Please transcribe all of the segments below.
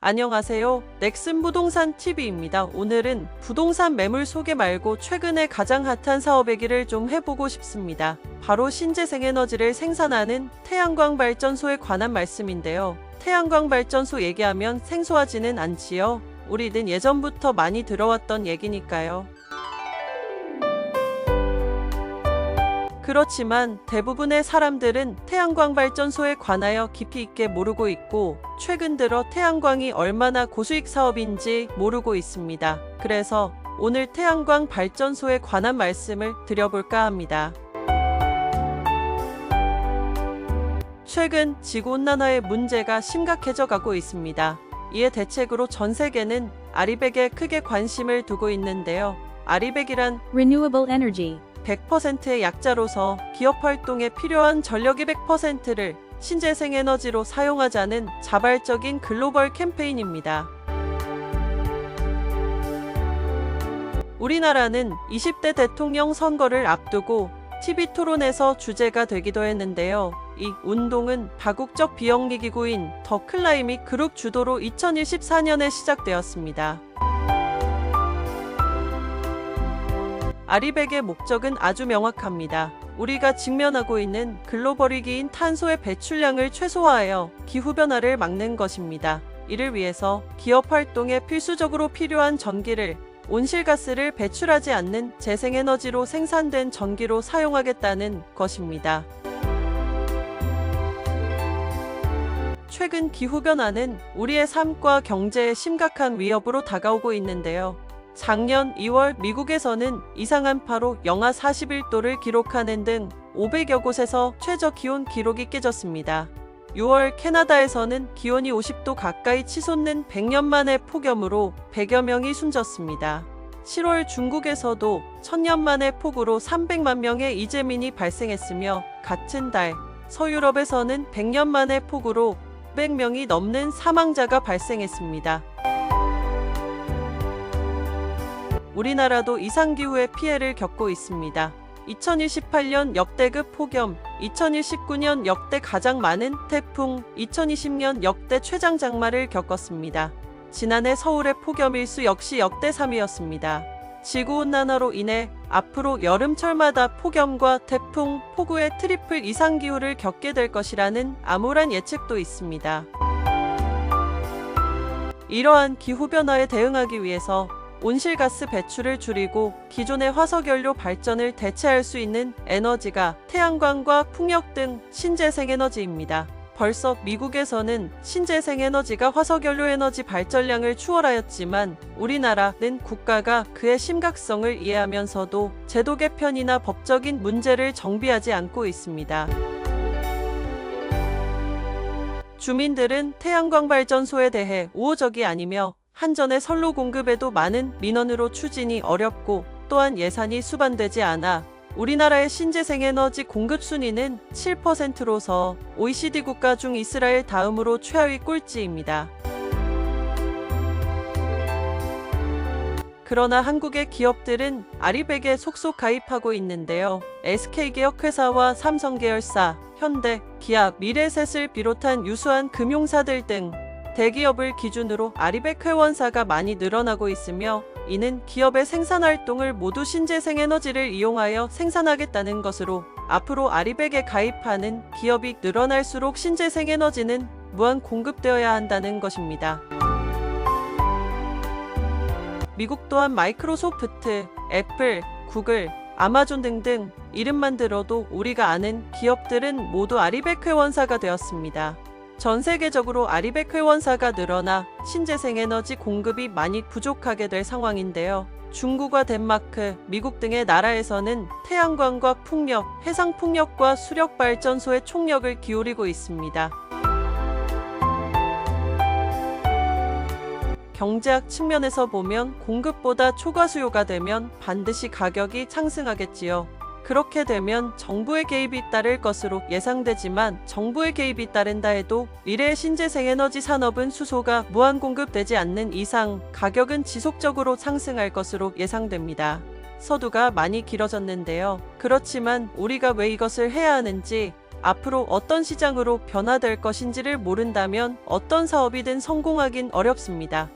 안녕하세요. 넥슨 부동산 TV입니다. 오늘은 부동산 매물 소개 말고 최근에 가장 핫한 사업 얘기를 좀 해보고 싶습니다. 바로 신재생에너지를 생산하는 태양광 발전소에 관한 말씀인데요. 태양광 발전소 얘기하면 생소하지는 않지요. 우리는 예전부터 많이 들어왔던 얘기니까요. 그렇지만 대부분의 사람들은 태양광 발전소에 관하여 깊이 있게 모르고 있고 최근 들어 태양광이 얼마나 고수익 사업인지 모르고 있습니다. 그래서 오늘 태양광 발전소에 관한 말씀을 드려볼까 합니다. 최근 지구온난화의 문제가 심각해져 가고 있습니다. 이에 대책으로 전 세계는 아리백에 크게 관심을 두고 있는데요. 아리백이란 Renewable energy. 100%의 약자로서 기업 활동에 필요한 전력의 100%를 신재생에너지로 사용하자는 자발적인 글로벌 캠페인입니다. 우리나라는 20대 대통령 선거를 앞두고 TV 토론에서 주제가 되기도 했는데요. 이 운동은 다국적 비영리기구인 더 클라이밋 그룹 주도로 2014년에 시작되었습니다. 아리백의 목적은 아주 명확합니다. 우리가 직면하고 있는 글로벌 위기인 탄소의 배출량을 최소화하여 기후변화를 막는 것입니다. 이를 위해서 기업 활동에 필수적으로 필요한 전기를 온실가스를 배출하지 않는 재생에너지로 생산된 전기로 사용하겠다는 것입니다. 최근 기후변화는 우리의 삶과 경제에 심각한 위협으로 다가오고 있는데요. 작년 2월 미국에서는 이상한파로 영하 41도를 기록하는 등 500여 곳에서 최저기온 기록이 깨졌습니다. 6월 캐나다에서는 기온이 50도 가까이 치솟는 100년 만의 폭염으로 100여 명이 숨졌습니다. 7월 중국에서도 1000년 만의 폭우로 300만 명의 이재민이 발생했으며 같은 달 서유럽에서는 100년 만의 폭우로 500명이 넘는 사망자가 발생했습니다. 우리나라도 이상기후의 피해를 겪고 있습니다. 2028년 역대급 폭염, 2019년 역대 가장 많은 태풍, 2020년 역대 최장 장마를 겪었습니다. 지난해 서울의 폭염 일수 역시 역대 3위였습니다. 지구온난화로 인해 앞으로 여름철마다 폭염과 태풍, 폭우의 트리플 이상기후를 겪게 될 것이라는 암울한 예측도 있습니다. 이러한 기후변화에 대응하기 위해서 온실가스 배출을 줄이고 기존의 화석연료 발전을 대체할 수 있는 에너지가 태양광과 풍력 등 신재생에너지입니다. 벌써 미국에서는 신재생에너지가 화석연료 에너지 발전량을 추월하였지만 우리나라는 국가가 그의 심각성을 이해하면서도 제도 개편이나 법적인 문제를 정비하지 않고 있습니다. 주민들은 태양광 발전소에 대해 우호적이 아니며 한전의 선로 공급에도 많은 민원으로 추진이 어렵고 또한 예산이 수반되지 않아 우리나라의 신재생에너지 공급 순위는 7%로서 OECD 국가 중 이스라엘 다음으로 최하위 꼴찌입니다. 그러나 한국의 기업들은 아리백에 속속 가입하고 있는데요. SK계열회사와 삼성계열사, 현대, 기아, 미래셋을 비롯한 유수한 금융사들 등 대기업을 기준으로 아리백 회원사가 많이 늘어나고 있으며 이는 기업의 생산활동을 모두 신재생에너지를 이용하여 생산하겠다는 것으로 앞으로 아리백에 가입하는 기업이 늘어날수록 신재생에너지는 무한 공급되어야 한다는 것입니다. 미국 또한 마이크로소프트, 애플, 구글, 아마존 등등 이름만 들어도 우리가 아는 기업들은 모두 아리백 회원사가 되었습니다. 전 세계적으로 아리백 회원사가 늘어나 신재생에너지 공급이 많이 부족하게 될 상황인데요. 중국과 덴마크, 미국 등의 나라에서는 태양광과 풍력, 해상풍력과 수력발전소에 총력을 기울이고 있습니다. 경제학 측면에서 보면 공급보다 초과 수요가 되면 반드시 가격이 상승하겠지요. 그렇게 되면 정부의 개입이 따를 것으로 예상되지만 정부의 개입이 따른다 해도 미래의 신재생에너지 산업은 수소가 무한 공급되지 않는 이상 가격은 지속적으로 상승할 것으로 예상됩니다. 서두가 많이 길어졌는데요. 그렇지만 우리가 왜 이것을 해야 하는지 앞으로 어떤 시장으로 변화될 것인지를 모른다면 어떤 사업이든 성공하긴 어렵습니다.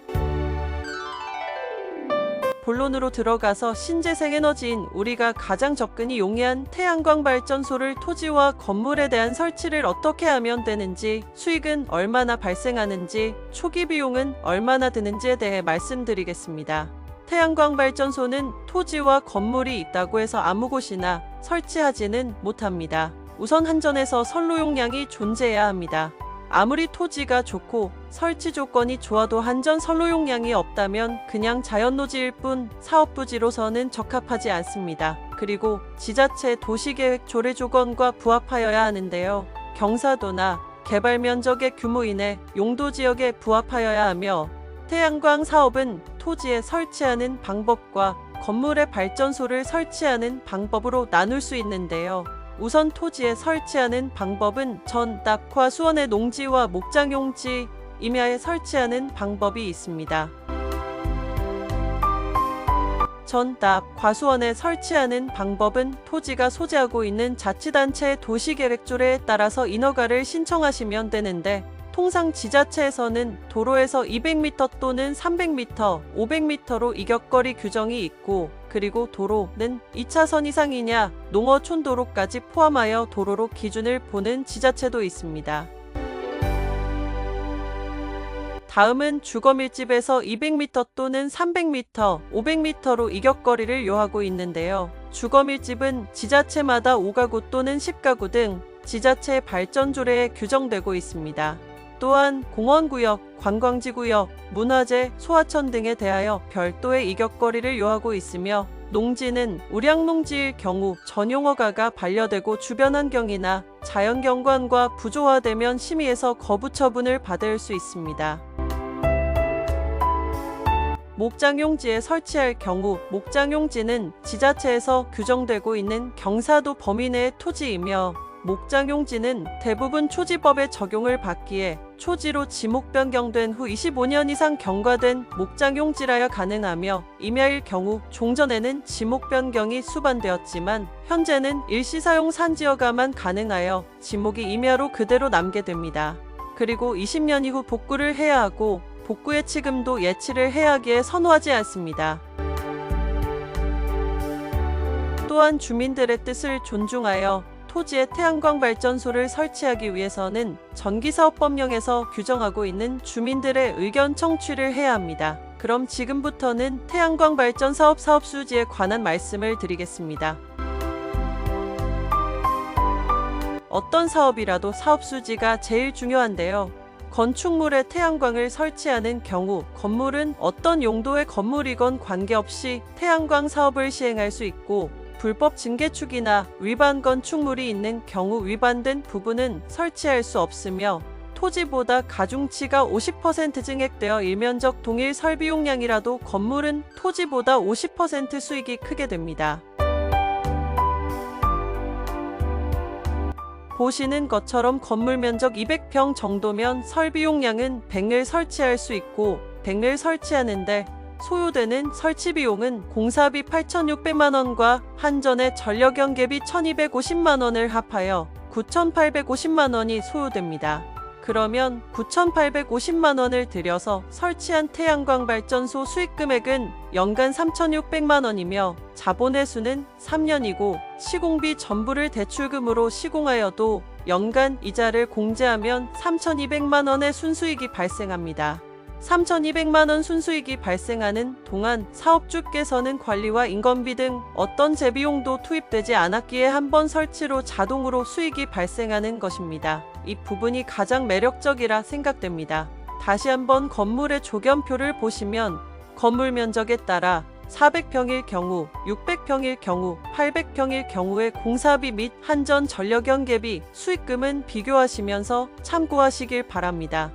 본론으로 들어가서 신재생에너지인 우리가 가장 접근이 용이한 태양광 발전소를 토지와 건물에 대한 설치를 어떻게 하면 되는지, 수익은 얼마나 발생하는지, 초기 비용은 얼마나 드는지에 대해 말씀드리겠습니다. 태양광 발전소는 토지와 건물이 있다고 해서 아무 곳이나 설치하지는 못합니다. 우선 한전에서 선로 용량이 존재해야 합니다. 아무리 토지가 좋고 설치 조건이 좋아도 한전 선로 용량이 없다면 그냥 자연노지일 뿐 사업부지로서는 적합하지 않습니다. 그리고 지자체 도시계획 조례 조건과 부합하여야 하는데요. 경사도나 개발 면적의 규모 이내 용도 지역에 부합하여야 하며, 태양광 사업은 토지에 설치하는 방법과 건물에 발전소를 설치하는 방법으로 나눌 수 있는데요. 우선 토지에 설치하는 방법은 전, 낙, 과 수원의 농지와 목장용지, 임야에 설치하는 방법이 있습니다. 전, 낙, 과수원에 설치하는 방법은 토지가 소재하고 있는 자치단체의 도시계획조례에 따라서 인허가를 신청하시면 되는데, 통상 지자체에서는 도로에서 200m 또는 300m, 500m로 이격거리 규정이 있고, 그리고 도로는 2차선 이상이냐, 농어촌 도로까지 포함하여 도로로 기준을 보는 지자체도 있습니다. 다음은 주거밀집에서 200m 또는 300m, 500m로 이격거리를 요하고 있는데요. 주거밀집은 지자체마다 5가구 또는 10가구 등 지자체 발전조례에 규정되고 있습니다. 또한 공원구역, 관광지구역, 문화재, 소하천 등에 대하여 별도의 이격거리를 요하고 있으며, 농지는 우량농지일 경우 전용허가가 반려되고 주변 환경이나 자연경관과 부조화되면 심의에서 거부 처분을 받을 수 있습니다. 목장용지에 설치할 경우, 목장용지는 지자체에서 규정되고 있는 경사도 범위 내의 토지이며, 목장용지는 대부분 초지법의 적용을 받기에 초지로 지목 변경된 후 25년 이상 경과된 목장용지라야 가능하며, 임야일 경우 종전에는 지목 변경이 수반되었지만 현재는 일시사용 산지허가만 가능하여 지목이 임야로 그대로 남게 됩니다. 그리고 20년 이후 복구를 해야 하고, 복구 예치금도 예치를 해야 하기에 선호하지 않습니다. 또한 주민들의 뜻을 존중하여 토지에 태양광 발전소를 설치하기 위해서는 전기사업법령에서 규정하고 있는 주민들의 의견 청취를 해야 합니다. 그럼 지금부터는 태양광 발전 사업 사업수지에 관한 말씀을 드리겠습니다. 어떤 사업이라도 사업수지가 제일 중요한데요. 건축물에 태양광을 설치하는 경우 건물은 어떤 용도의 건물이건 관계없이 태양광 사업을 시행할 수 있고, 불법 증개축이나 위반 건축물이 있는 경우 위반된 부분은 설치할 수 없으며, 토지보다 가중치가 50% 증액되어 일면적 동일 설비 용량이라도 건물은 토지보다 50% 수익이 크게 됩니다. 보시는 것처럼 건물 면적 200평 정도면 설비 용량은 100을 설치할 수 있고, 100을 설치하는데 소요되는 설치 비용은 공사비 8,600만원과 한전의 전력연계비 1,250만원을 합하여 9,850만원이 소요됩니다. 그러면 9,850만원을 들여서 설치한 태양광 발전소 수익 금액은 연간 3,600만원이며, 자본의 수는 3년이고, 시공비 전부를 대출금으로 시공하여도 연간 이자를 공제하면 3,200만원의 순수익이 발생합니다. 3,200만원 순수익이 발생하는 동안 사업주께서는 관리와 인건비 등 어떤 재비용도 투입되지 않았기에 한 번 설치로 자동으로 수익이 발생하는 것입니다. 이 부분이 가장 매력적이라 생각됩니다. 다시 한번 건물의 조견표를 보시면 건물 면적에 따라 400평일 경우, 600평일 경우, 800평일 경우의 공사비 및 한전 전력연계비, 수익금은 비교하시면서 참고하시길 바랍니다.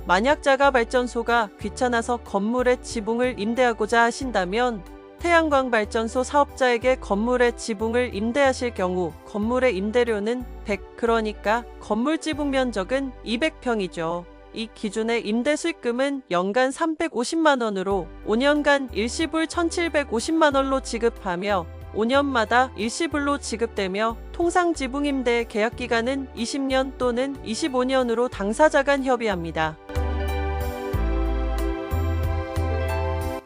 만약 자가발전소가 귀찮아서 건물의 지붕을 임대하고자 하신다면, 태양광 발전소 사업자에게 건물의 지붕을 임대하실 경우 건물의 임대료는 100, 그러니까 건물 지붕 면적은 200평이죠. 이 기준의 임대 수익금은 연간 350만원으로 5년간 일시불 1,750만원로 지급하며 5년마다 일시불로 지급되며 통상 지붕임대 계약 기간은 20년 또는 25년으로 당사자 간 협의합니다.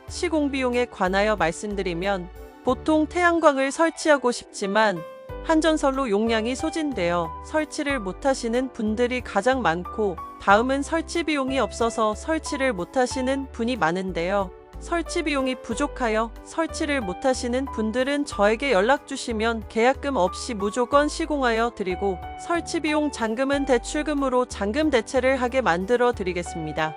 시공 비용에 관하여 말씀드리면 보통 태양광을 설치하고 싶지만 한전설로 용량이 소진되어 설치를 못하시는 분들이 가장 많고 다음은 설치 비용이 없어서 설치를 못하시는 분이 많은데요. 설치 비용이 부족하여 설치를 못하시는 분들은 저에게 연락 주시면 계약금 없이 무조건 시공하여 드리고 설치 비용 잔금은 대출금으로 잔금 대체를 하게 만들어 드리겠습니다.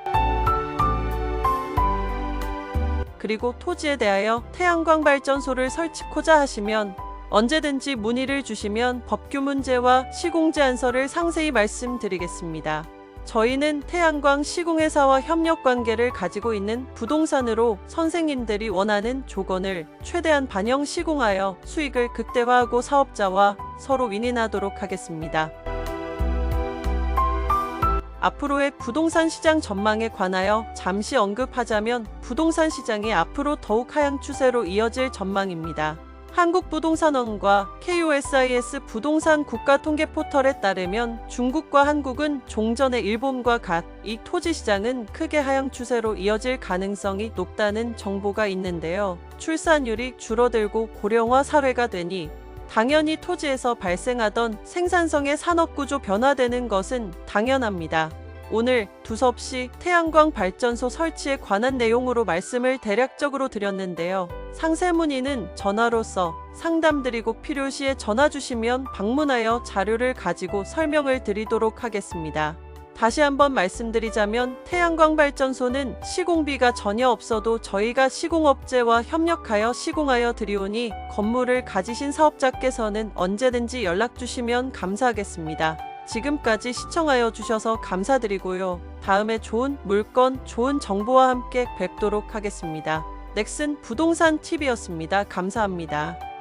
그리고 토지에 대하여 태양광 발전소를 설치코자 하시면 언제든지 문의를 주시면 법규 문제와 시공 제안서를 상세히 말씀드리겠습니다. 저희는 태양광 시공회사와 협력 관계를 가지고 있는 부동산으로 선생님들이 원하는 조건을 최대한 반영 시공하여 수익을 극대화하고 사업자와 서로 윈윈하도록 하겠습니다. 앞으로의 부동산 시장 전망에 관하여 잠시 언급하자면 부동산 시장이 앞으로 더욱 하향 추세로 이어질 전망입니다. 한국부동산원과 KOSIS 부동산 국가통계 포털에 따르면 중국과 한국은 종전의 일본과 이 토지 시장은 크게 하향 추세로 이어질 가능성이 높다는 정보가 있는데요. 출산율이 줄어들고 고령화 사회가 되니 당연히 토지에서 발생하던 생산성의 산업구조 변화되는 것은 당연합니다. 오늘 두서없이 태양광 발전소 설치에 관한 내용으로 말씀을 대략적으로 드렸는데요. 상세 문의는 전화로서 상담드리고 필요시에 전화 주시면 방문하여 자료를 가지고 설명을 드리도록 하겠습니다. 다시 한번 말씀드리자면 태양광 발전소는 시공비가 전혀 없어도 저희가 시공업체와 협력하여 시공하여 드리오니 건물을 가지신 사업자께서는 언제든지 연락 주시면 감사하겠습니다. 지금까지 시청하여 주셔서 감사드리고요. 다음에 좋은 물건, 좋은 정보와 함께 뵙도록 하겠습니다. 넥슨 부동산 TV였습니다. 감사합니다.